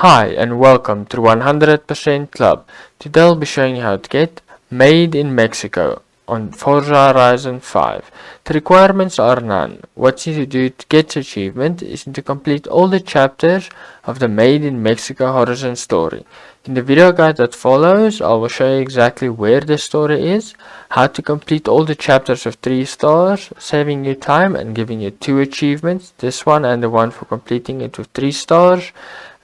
Hi and welcome to 100% Club. Today I'll be showing you how to get Made in Mexico on Forza Horizon 5. The requirements are none. What you need to do to get the achievement is to complete all the chapters of the Made in Mexico Horizon story. In the video guide that follows, I will show you exactly where the story is, how to complete all the chapters of 3 stars, saving you time and giving you 2 achievements, this one and the one for completing it with 3 stars.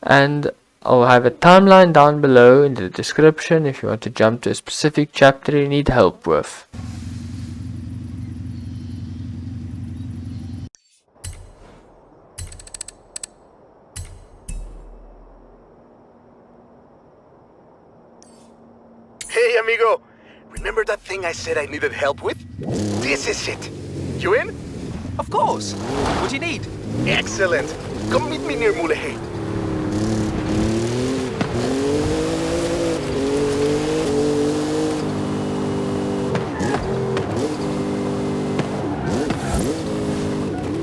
And I'll have a timeline down below in the description if you want to jump to a specific chapter you need help with. Hey, amigo! Remember that thing I said I needed help with? This is it! You in? Of course! What do you need? Excellent! Come meet me near Mulehe.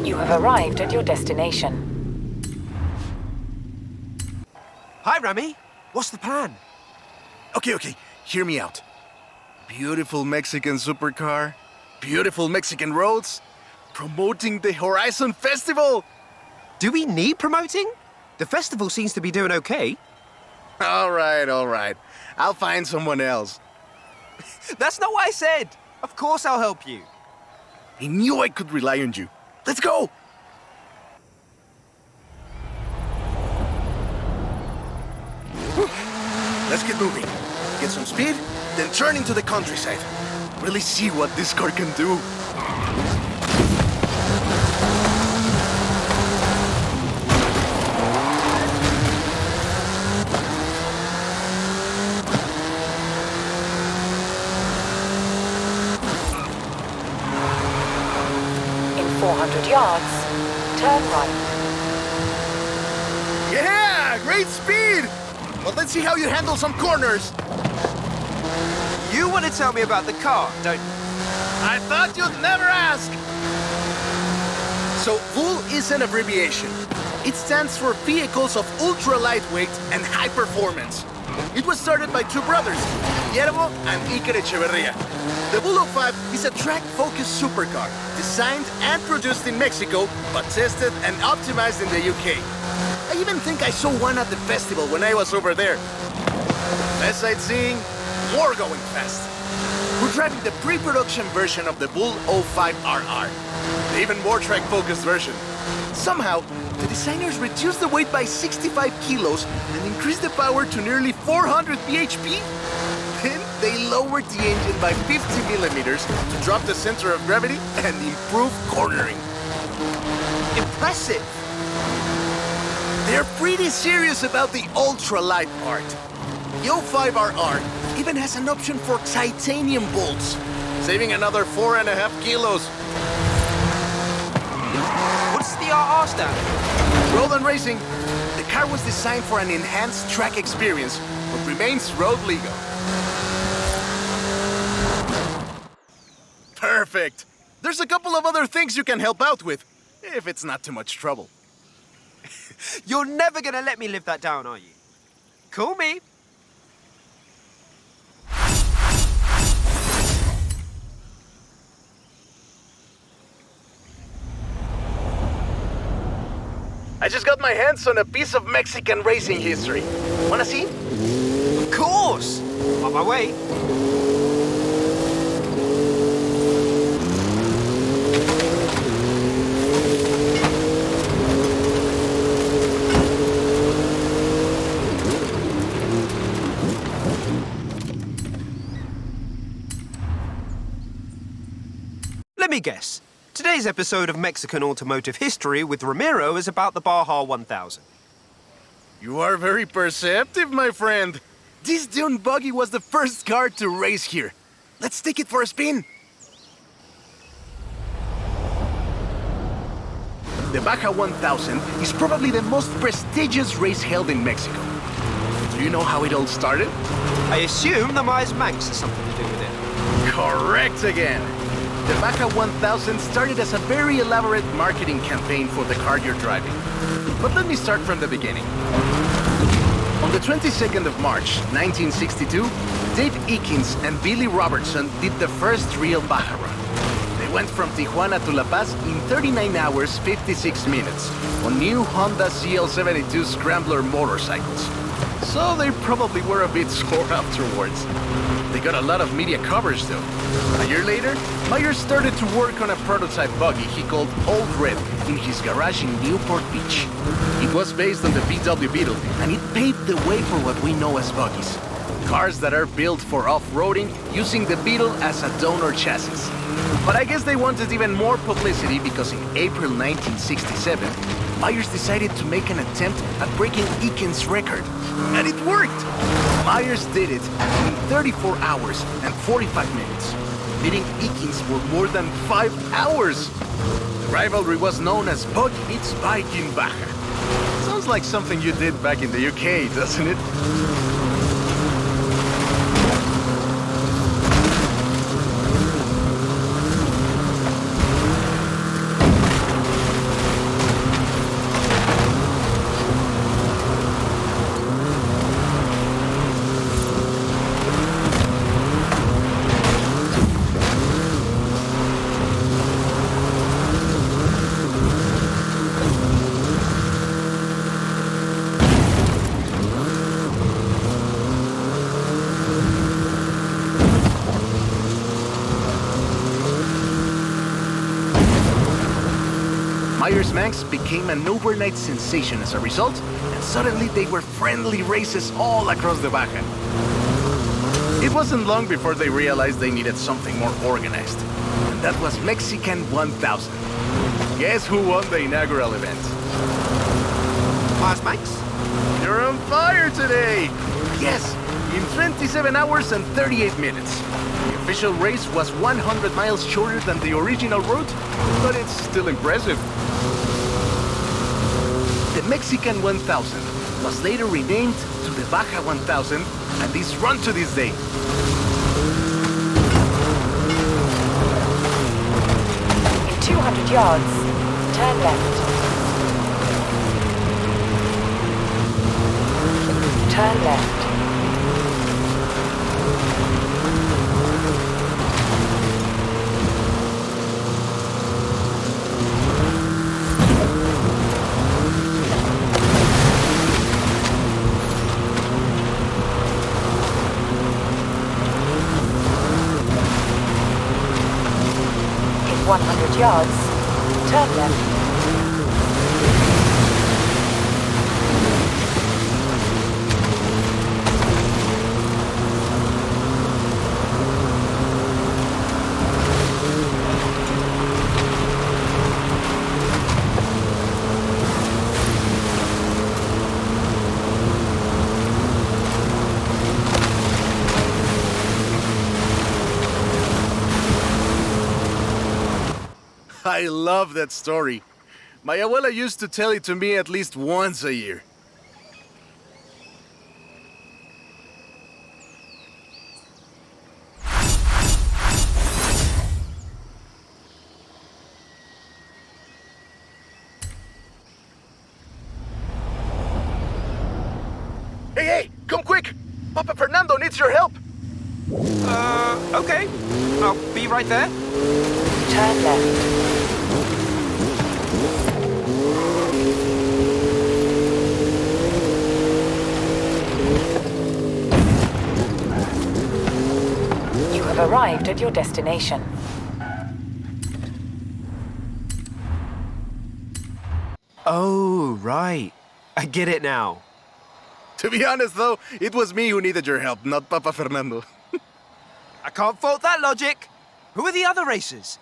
You have arrived at your destination. Hi, Rami. What's the plan? Okay, hear me out. Beautiful Mexican supercar, beautiful Mexican roads, promoting the Horizon Festival! Do we need promoting? The festival seems to be doing okay. Alright. I'll find someone else. That's not what I said. Of course I'll help you. I knew I could rely on you. Let's go! Let's get moving. Get some speed, then turn into the countryside. Really see what this car can do. In 400 yards, turn right. Yeah, great speed! But let's see how you handle some corners. You want to tell me about the car, don't you? I thought you'd never ask! So, VUL is an abbreviation. It stands for Vehicles of Ultra Lightweight and High Performance. It was started by two brothers, Guillermo and Iker Echeverria. The VUL 05 is a track-focused supercar, designed and produced in Mexico, but tested and optimized in the UK. I even think I saw one at the festival when I was over there. Less sightseeing, more going fast. We're driving the pre-production version of the VUL 05RR, the even more track-focused version. Somehow, the designers reduced the weight by 65 kilos and increased the power to nearly 400 bhp. Then they lowered the engine by 50 millimeters to drop the center of gravity and improve cornering. Impressive! They're pretty serious about the ultra-light part. The 05RR even has an option for titanium bolts, saving another 4.5 kilos. What's the RR stand for? Road and racing. The car was designed for an enhanced track experience, but remains road legal. Perfect. There's a couple of other things you can help out with, if it's not too much trouble. You're never gonna let me live that down, are you? Call me. I just got my hands on a piece of Mexican racing history. Wanna see? Of course! On my way. Let me guess. Today's episode of Mexican Automotive History with Ramiro is about the Baja 1000. You are very perceptive, my friend. This Dune Buggy was the first car to race here. Let's take it for a spin. The Baja 1000 is probably the most prestigious race held in Mexico. Do you know how it all started? I assume the Myers Manx has something to do with it. Correct again. The Baja 1000 started as a very elaborate marketing campaign for the car you're driving. But let me start from the beginning. the 22nd of March, 1962, Dave Eakins and Billy Robertson did the first real baja run. They went from Tijuana to La Paz in 39 hours, 56 minutes on new Honda CL72 Scrambler motorcycles. So they probably were a bit sore afterwards. They got a lot of media coverage though. A year later, Myers started to work on a prototype buggy he called Old Red in his garage in Newport Beach. It was based on the VW Beetle, and it paved the way for what we know as buggies. Cars that are built for off-roading using the Beetle as a donor chassis. But I guess they wanted even more publicity because in April 1967, Myers decided to make an attempt at breaking Eakins' record. And it worked! Myers did it in 34 hours and 45 minutes, beating Eakins for more than 5 hours. The rivalry was known as Buggy meets Bike in Baja. Sounds like something you did back in the UK, doesn't it? Myers Manx became an overnight sensation as a result, and suddenly they were friendly races all across the Baja. It wasn't long before they realized they needed something more organized, and that was Mexican 1000. Guess who won the inaugural event? Myers Manx? You're on fire today! Yes, in 27 hours and 38 minutes. The official race was 100 miles shorter than the original route, but it's still impressive. The Mexican 1000 was later renamed to the Baja 1000, and is run to this day. In 200 yards, turn left. Turn left. In 100 yards, turn left. I love that story. My abuela used to tell it to me at least once a year. Hey, come quick! Papa Fernando needs your help! Okay. I'll be right there. Turn left. You have arrived at your destination. Oh, right. I get it now. To be honest though, it was me who needed your help, not Papa Fernando. I can't fault that logic. Who are the other racers?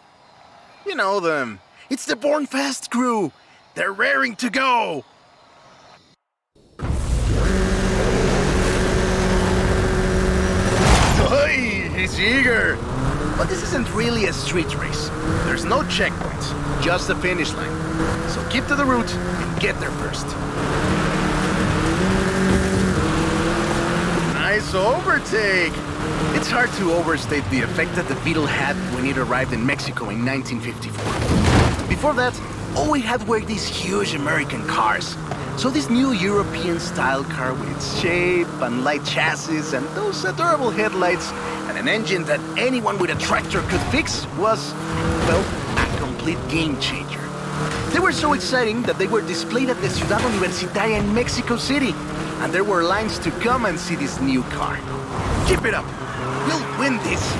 You know them. It's the Born Fast crew. They're raring to go. Oi, he's eager. But this isn't really a street race. There's no checkpoints, just a finish line. So keep to the route and get there first. Nice overtake. It's hard to overstate the effect that the Beetle had when it arrived in Mexico in 1954. Before that, all we had were these huge American cars. So this new European-style car with its shape and light chassis and those adorable headlights and an engine that anyone with a tractor could fix was, well, a complete game changer. They were so exciting that they were displayed at the Ciudad Universitaria in Mexico City, and there were lines to come and see this new car. Keep it up! We'll win this!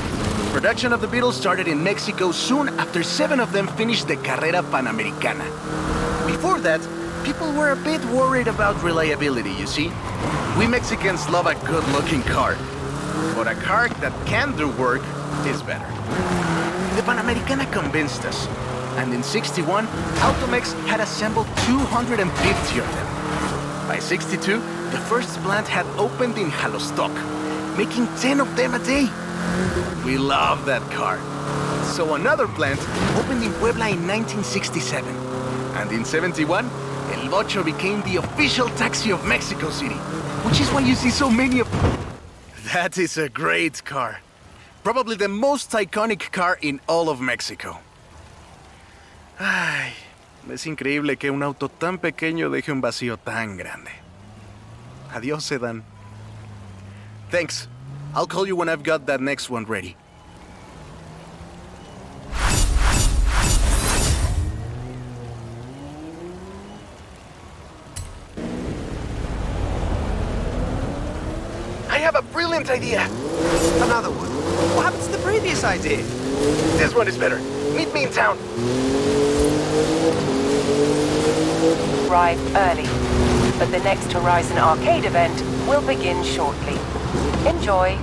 Production of the Beetle started in Mexico soon after 7 of them finished the Carrera panamericana. Before that, people were a bit worried about reliability, you see. We Mexicans love a good-looking car, but a car that can do work is better. The Panamericana convinced us, and in '61, Automex had assembled 250 of them. By '62, the first plant had opened in Jalostoc, making 10 of them a day. We love that car. So another plant opened in Puebla in 1967, and in '71, El Vocho became the official taxi of Mexico City, which is why you see so many of... That is a great car. Probably the most iconic car in all of Mexico. Ay, es increíble que un auto tan pequeño deje un vacío tan grande. Adiós, sedan. Thanks. I'll call you when I've got that next one ready. I have a brilliant idea. Another one. What happened to the previous idea? This one is better. Meet me in town. Arrive early, but the next Horizon Arcade event will begin shortly. Enjoy.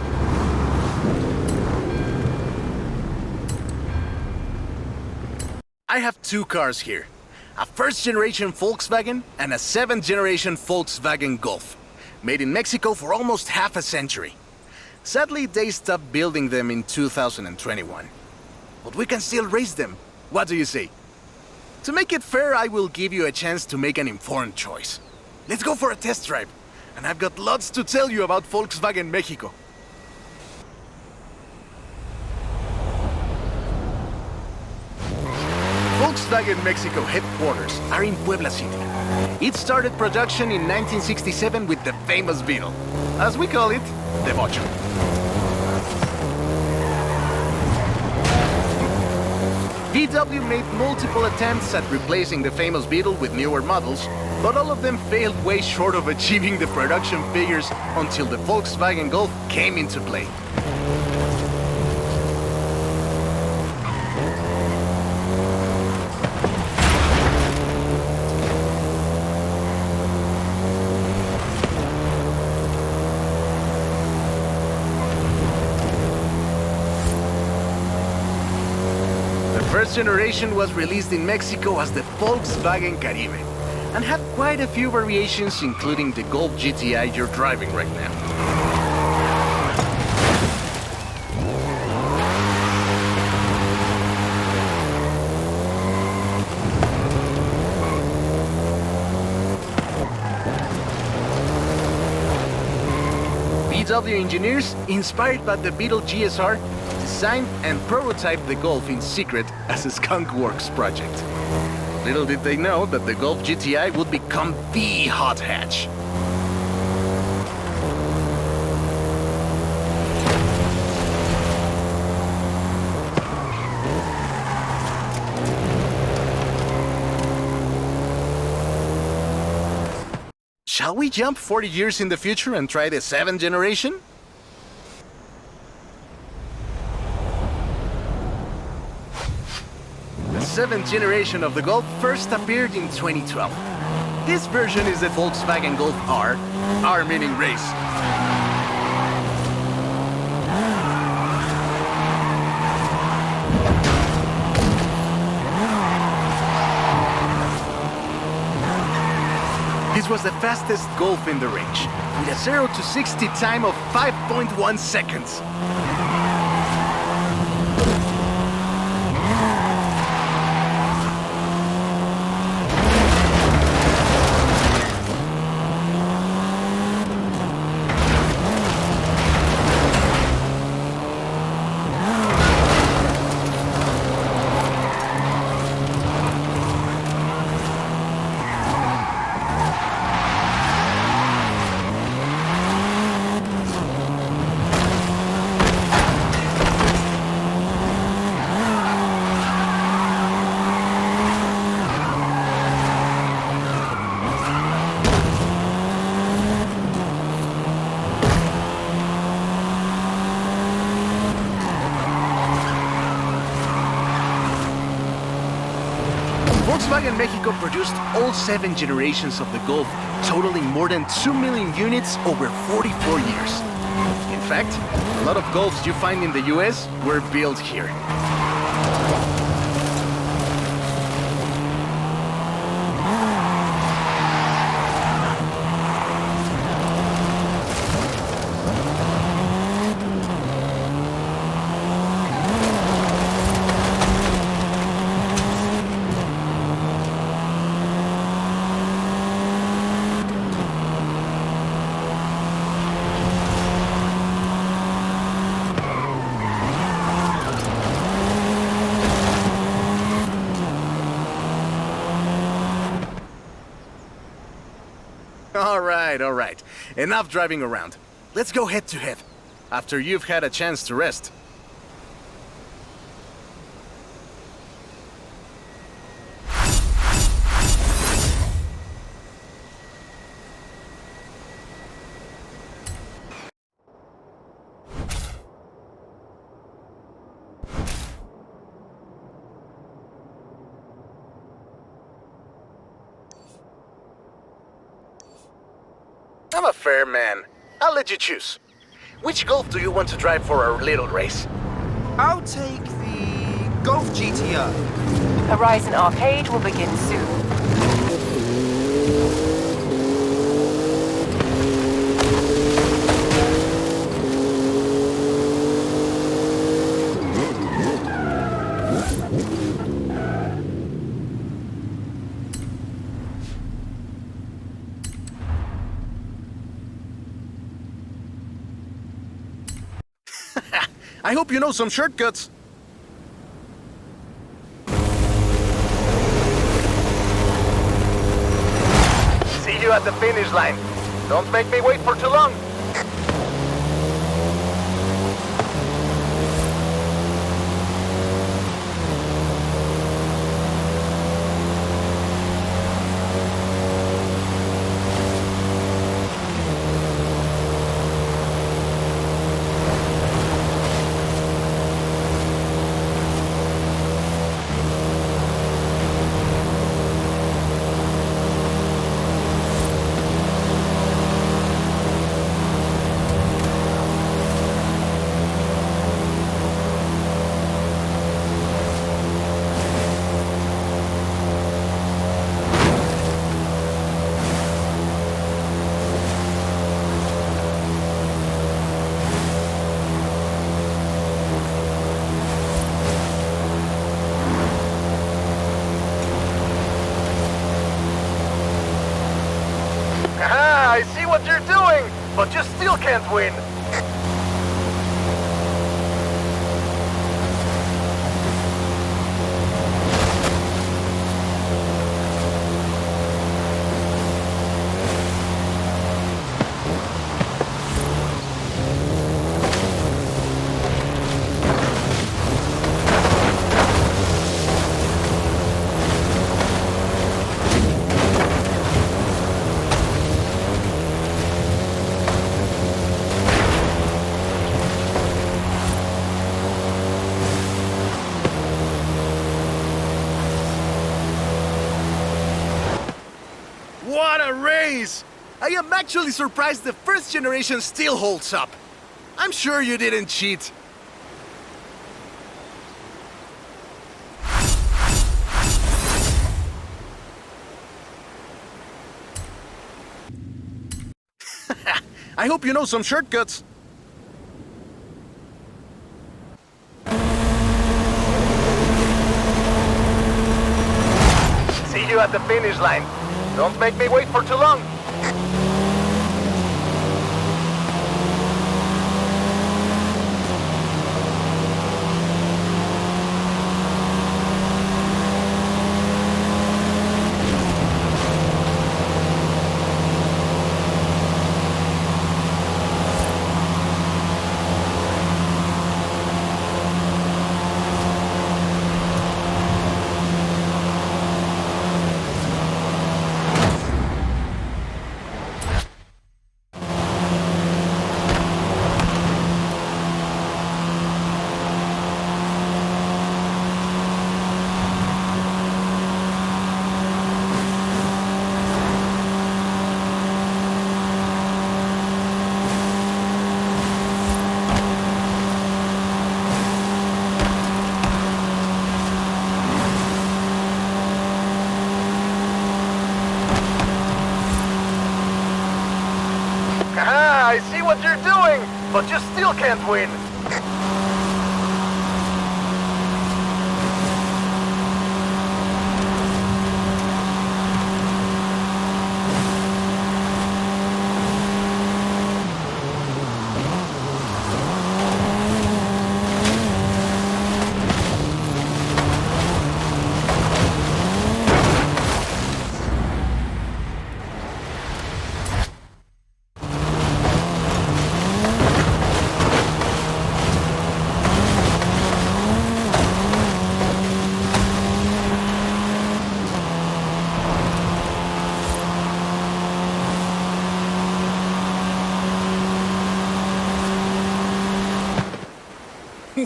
I have 2 cars here. A first-generation Volkswagen and a 7th-generation Volkswagen Golf. Made in Mexico for almost half a century. Sadly, they stopped building them in 2021. But we can still race them. What do you say? To make it fair, I will give you a chance to make an informed choice. Let's go for a test drive. And I've got lots to tell you about Volkswagen Mexico. Volkswagen Mexico headquarters are in Puebla City. It started production in 1967 with the famous Beetle. As we call it, the Vocho. VW made multiple attempts at replacing the famous Beetle with newer models, but all of them failed way short of achieving the production figures until the Volkswagen Golf came into play. The first generation was released in Mexico as the Volkswagen Caribe, and had quite a few variations, including the Golf GTI you're driving right now. VW engineers, inspired by the Beetle GSR, designed and prototyped the Golf in secret as a skunkworks project. Little did they know that the Golf GTI would become the hot hatch. Shall we jump 40 years in the future and try the 7th generation? The 7th generation of the Golf first appeared in 2012. This version is the Volkswagen Golf R, R meaning race. This was the fastest Golf in the range, with a 0 to 60 time of 5.1 seconds. Volkswagen Mexico produced all 7 generations of the Golf, totaling more than 2 million units over 44 years. In fact, a lot of Golfs you find in the US were built here. All right. Enough driving around. Let's go head to head, after you've had a chance to rest. I'm a fair man. I'll let you choose. Which Golf do you want to drive for our little race? I'll take the Golf GTO. Horizon Arcade will begin soon. I hope you know some shortcuts. See you at the finish line. Don't make me wait for too long. I see what you're doing, but you still can't win. What a race! I am actually surprised the first generation still holds up. I'm sure you didn't cheat. I hope you know some shortcuts. See you at the finish line. Don't make me wait for too long. I see what you're doing, but you still can't win.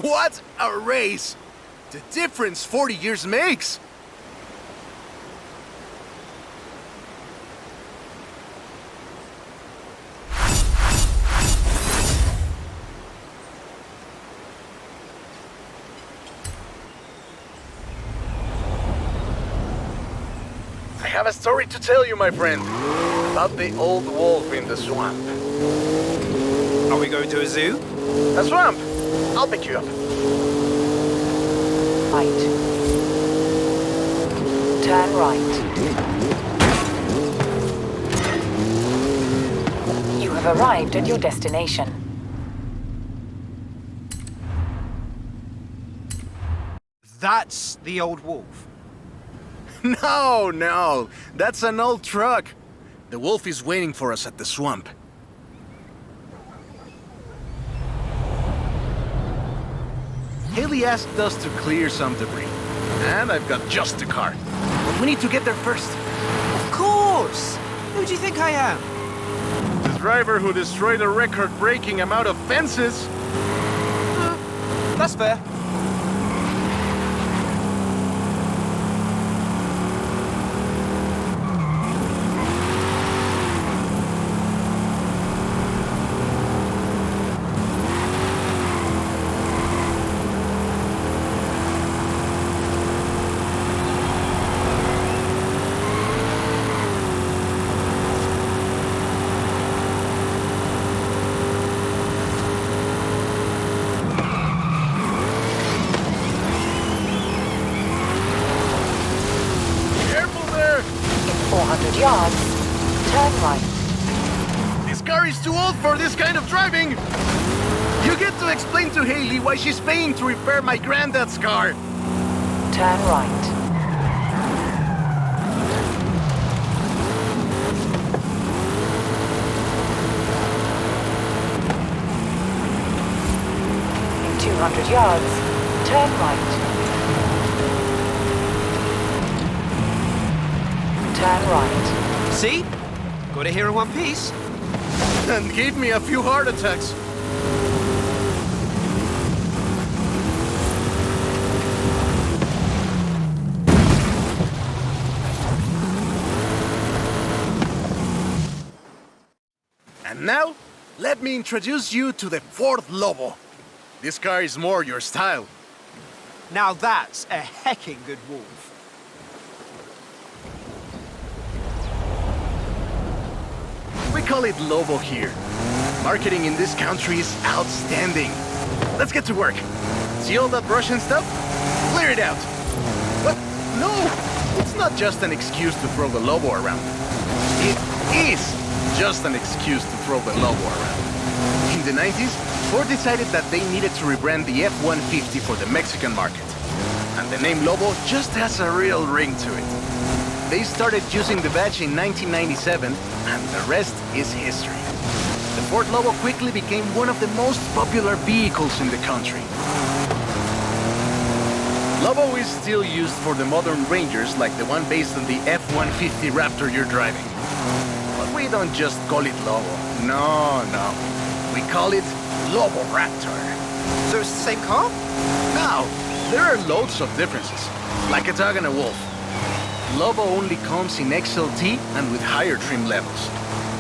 What a race! The difference 40 years makes! I have a story to tell you, my friend, about the old wolf in the swamp. Are we going to a zoo? A swamp? I'll pick you up. Right. Turn right. You have arrived at your destination. That's the old wolf. No, that's an old truck. The wolf is waiting for us at the swamp. Haley asked us to clear some debris, and I've got just the car. But we need to get there first. Of course! Who do you think I am? The driver who destroyed a record-breaking amount of fences. That's fair. Careful there! 400 yards. Turn right. This car is too old for this kind of driving! You get to explain to Haley why she's paying to repair my granddad's car. Turn right. In 200 yards, turn right. Turn right. See? Got it here in one piece. And gave me a few heart attacks. And now, let me introduce you to the Ford Lobo. This car is more your style. Now that's a hecking good wolf. We call it Lobo here. Marketing in this country is outstanding. Let's get to work. See all that brush and stuff? Clear it out. What? No! It's not just an excuse to throw the Lobo around. It is just an excuse to throw the Lobo around. In the 90s, Ford decided that they needed to rebrand the F-150 for the Mexican market. And the name Lobo just has a real ring to it. They started using the badge in 1997, and the rest is history. The Ford Lobo quickly became one of the most popular vehicles in the country. Lobo is still used for the modern Rangers like the one based on the F-150 Raptor you're driving. But we don't just call it Lobo. No. We call it Lobo Raptor. So it's the same car? Now, there are loads of differences, like a dog and a wolf. Lobo only comes in XLT and with higher trim levels.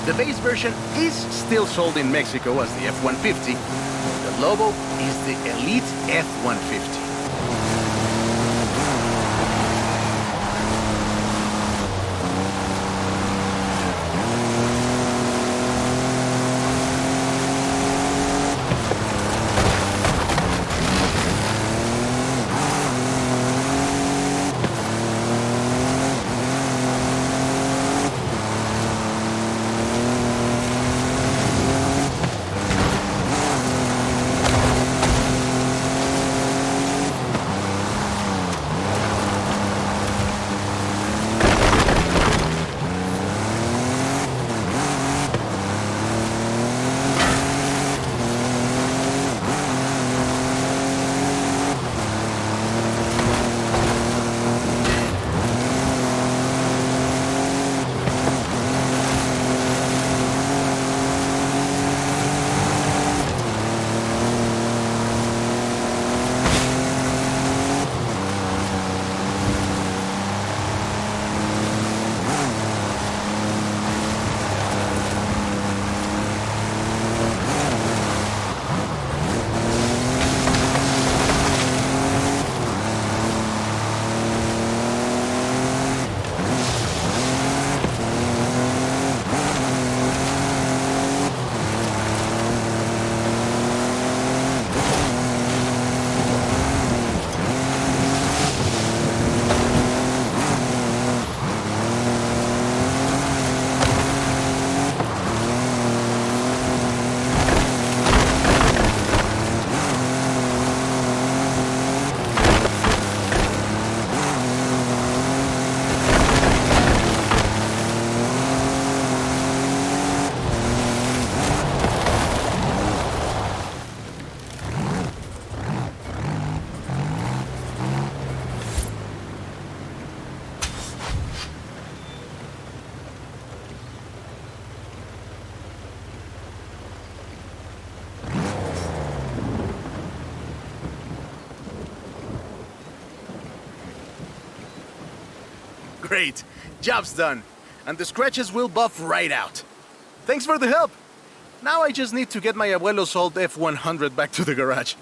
The base version is still sold in Mexico as the F-150. The Lobo is the elite F-150. Great. Job's done. And the scratches will buff right out. Thanks for the help. Now I just need to get my abuelo's old F-100 back to the garage.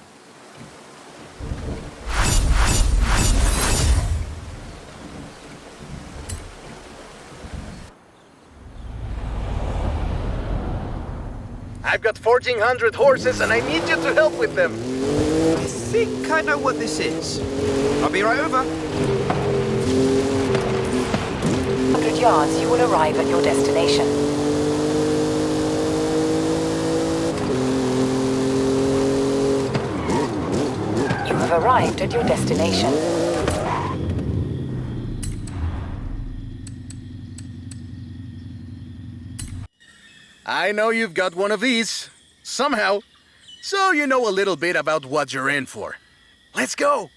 I've got 1,400 horses and I need you to help with them. I think I know what this is. I'll be right over. 100 yards, you will arrive at your destination. You have arrived at your destination. I know you've got one of these. Somehow. So you know a little bit about what you're in for. Let's go!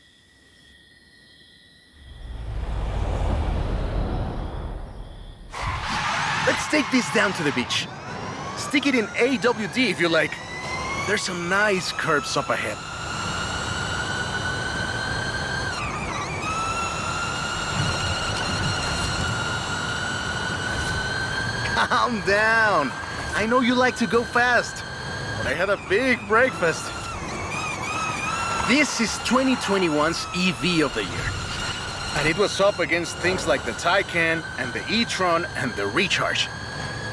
Let's take this down to the beach. Stick it in AWD if you like. There's some nice curves up ahead. Calm down. I know you like to go fast, but I had a big breakfast. This is 2021's EV of the year. And it was up against things like the Taycan and the e-tron and the Recharge.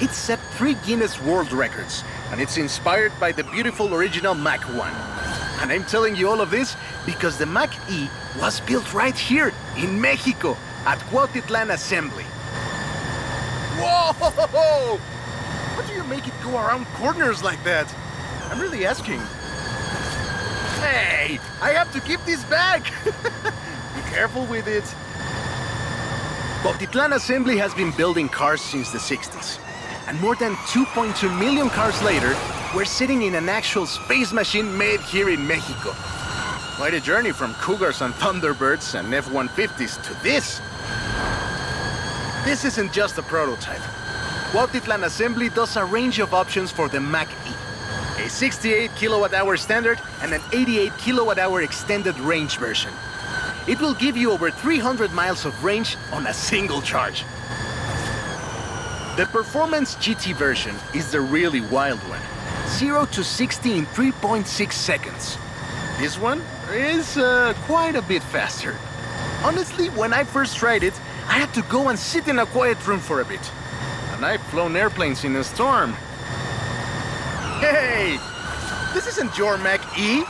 It set 3 Guinness World Records, and it's inspired by the beautiful original Mach 1. And I'm telling you all of this because the Mach E was built right here in Mexico at Cuautitlán Assembly. Whoa! How do you make it go around corners like that? I'm really asking. Hey, I have to keep this back. Be careful with it. Cuautitlán Assembly has been building cars since the 60s. And more than 2.2 million cars later, we're sitting in an actual space machine made here in Mexico. Quite a journey from Cougars and Thunderbirds and F-150s to this. This isn't just a prototype. Cuautitlán Assembly does a range of options for the Mach E. A 68 kilowatt-hour standard and an 88 kilowatt-hour extended range version. It will give you over 300 miles of range on a single charge. The Performance GT version is the really wild one. 0 to 60 in 3.6 seconds. This one is quite a bit faster. Honestly, when I first tried it, I had to go and sit in a quiet room for a bit. And I've flown airplanes in a storm. Hey! This isn't your Mach E.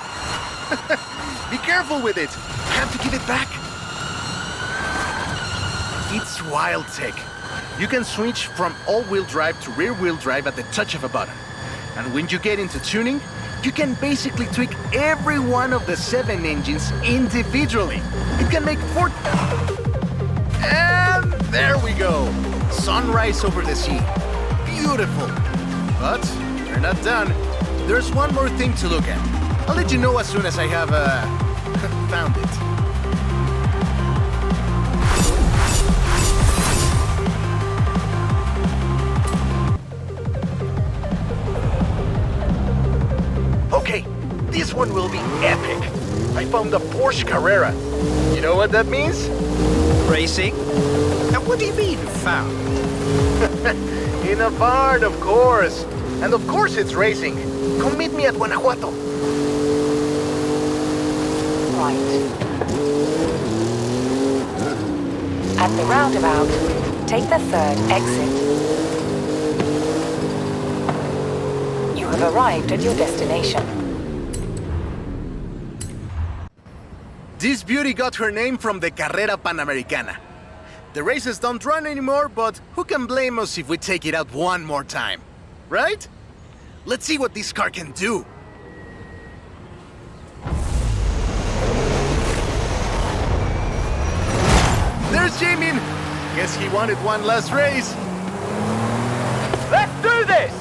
Be careful with it. I have to give it back. It's wild tech. You can switch from all-wheel drive to rear-wheel drive at the touch of a button. And when you get into tuning, you can basically tweak every one of the 7 engines individually. It can make 4... And there we go. Sunrise over the sea. Beautiful. But we're not done. There's one more thing to look at. I'll let you know as soon as I have, found it. Okay, this one will be epic. I found the Porsche Carrera. You know what that means? Racing? Now, what do you mean, found? In a barn, of course. And of course it's racing. Come meet me at Guanajuato. Right. At the roundabout, take the 3rd exit. You have arrived at your destination. This beauty got her name from the Carrera panamericana. The races don't run anymore, but who can blame us if we take it out one more time? Right? Let's see what this car can do. There's Jamin! Guess he wanted one last race. Let's do this!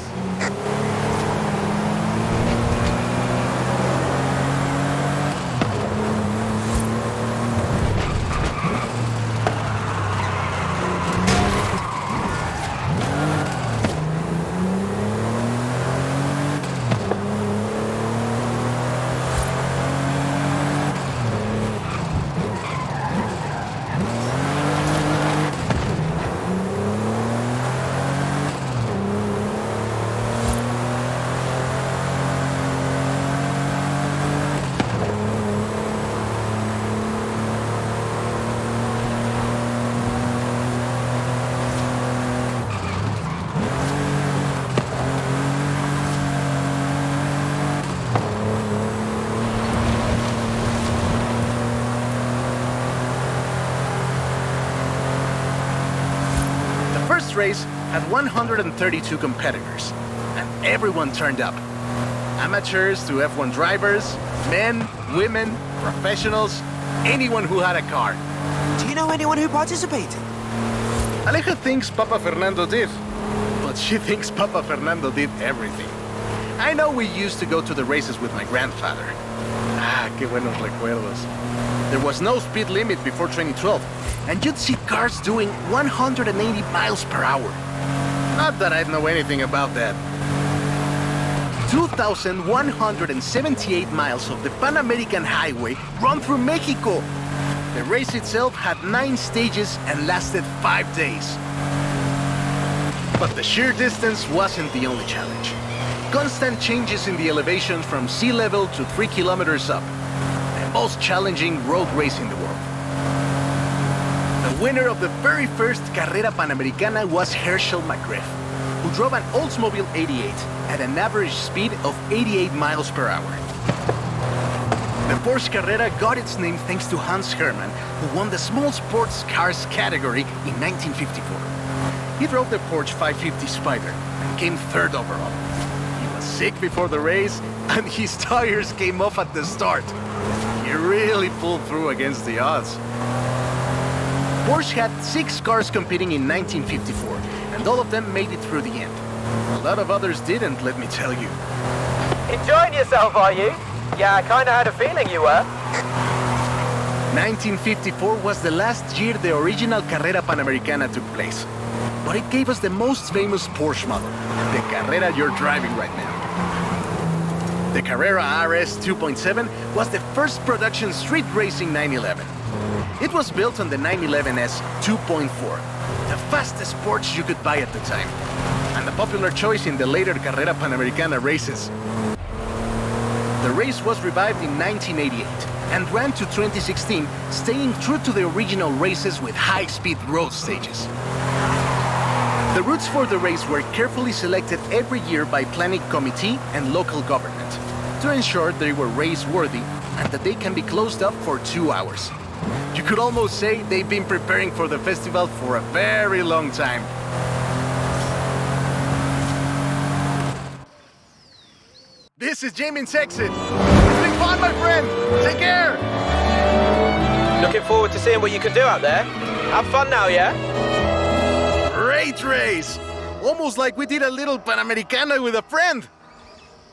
race had 132 competitors, and everyone turned up. Amateurs to F1 drivers, men, women, professionals, anyone who had a car. Do you know anyone who participated? Aleja thinks Papa Fernando did, but she thinks Papa Fernando did everything. I know we used to go to the races with my grandfather. Ah, qué buenos recuerdos. There was no speed limit before 2012, and you'd see cars doing 180 miles per hour. Not that I'd know anything about that. 2,178 miles of the Panamericana highway run through Mexico. The race itself had 9 stages and lasted 5 days. But the sheer distance wasn't the only challenge. Constant changes in the elevation from sea level to 3 kilometers up. The most challenging road race in the world. The winner of the very first Carrera Panamericana was Herschel McGriff, who drove an Oldsmobile 88 at an average speed of 88 miles per hour. The Porsche Carrera got its name thanks to Hans Hermann, who won the small sports cars category in 1954. He drove the Porsche 550 Spider and came 3rd overall. He was sick before the race, and his tires came off at the start. He really pulled through against the odds. Porsche had 6 cars competing in 1954, and all of them made it through the end. A lot of others didn't, let me tell you. Enjoying yourself, are you? Yeah, I kinda had a feeling you were. 1954 was the last year the original Carrera Panamericana took place. But it gave us the most famous Porsche model, the Carrera you're driving right now. The Carrera RS 2.7 was the first production street racing 911. It was built on the 911S 2.4, the fastest Porsche you could buy at the time, and a popular choice in the later Carrera Panamericana races. The race was revived in 1988 and ran to 2016, staying true to the original races with high-speed road stages. The routes for the race were carefully selected every year by planning committee and local government to ensure they were race-worthy and that they can be closed up for 2 hours. You could almost say they've been preparing for the festival for a very long time. This is Jamin's exit. It's been fun, my friend. Take care. Looking forward to seeing what you can do out there. Have fun now, yeah? Great race. Almost like we did a little Panamericana with a friend.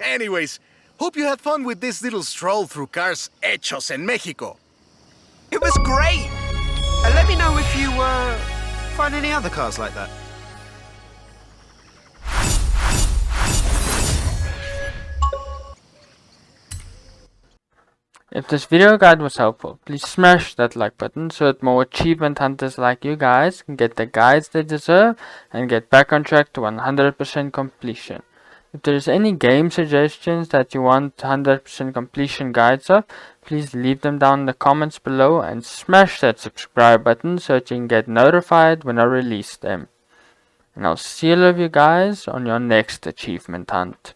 Anyways, hope you had fun with this little stroll through cars hechos en Mexico. It was great! And let me know if you, find any other cars like that. If this video guide was helpful, please smash that like button so that more achievement hunters like you guys can get the guides they deserve and get back on track to 100% completion. If there is any game suggestions that you want 100% completion guides of, please leave them down in the comments below and smash that subscribe button so that you can get notified when I release them. And I'll see all of you guys on your next achievement hunt.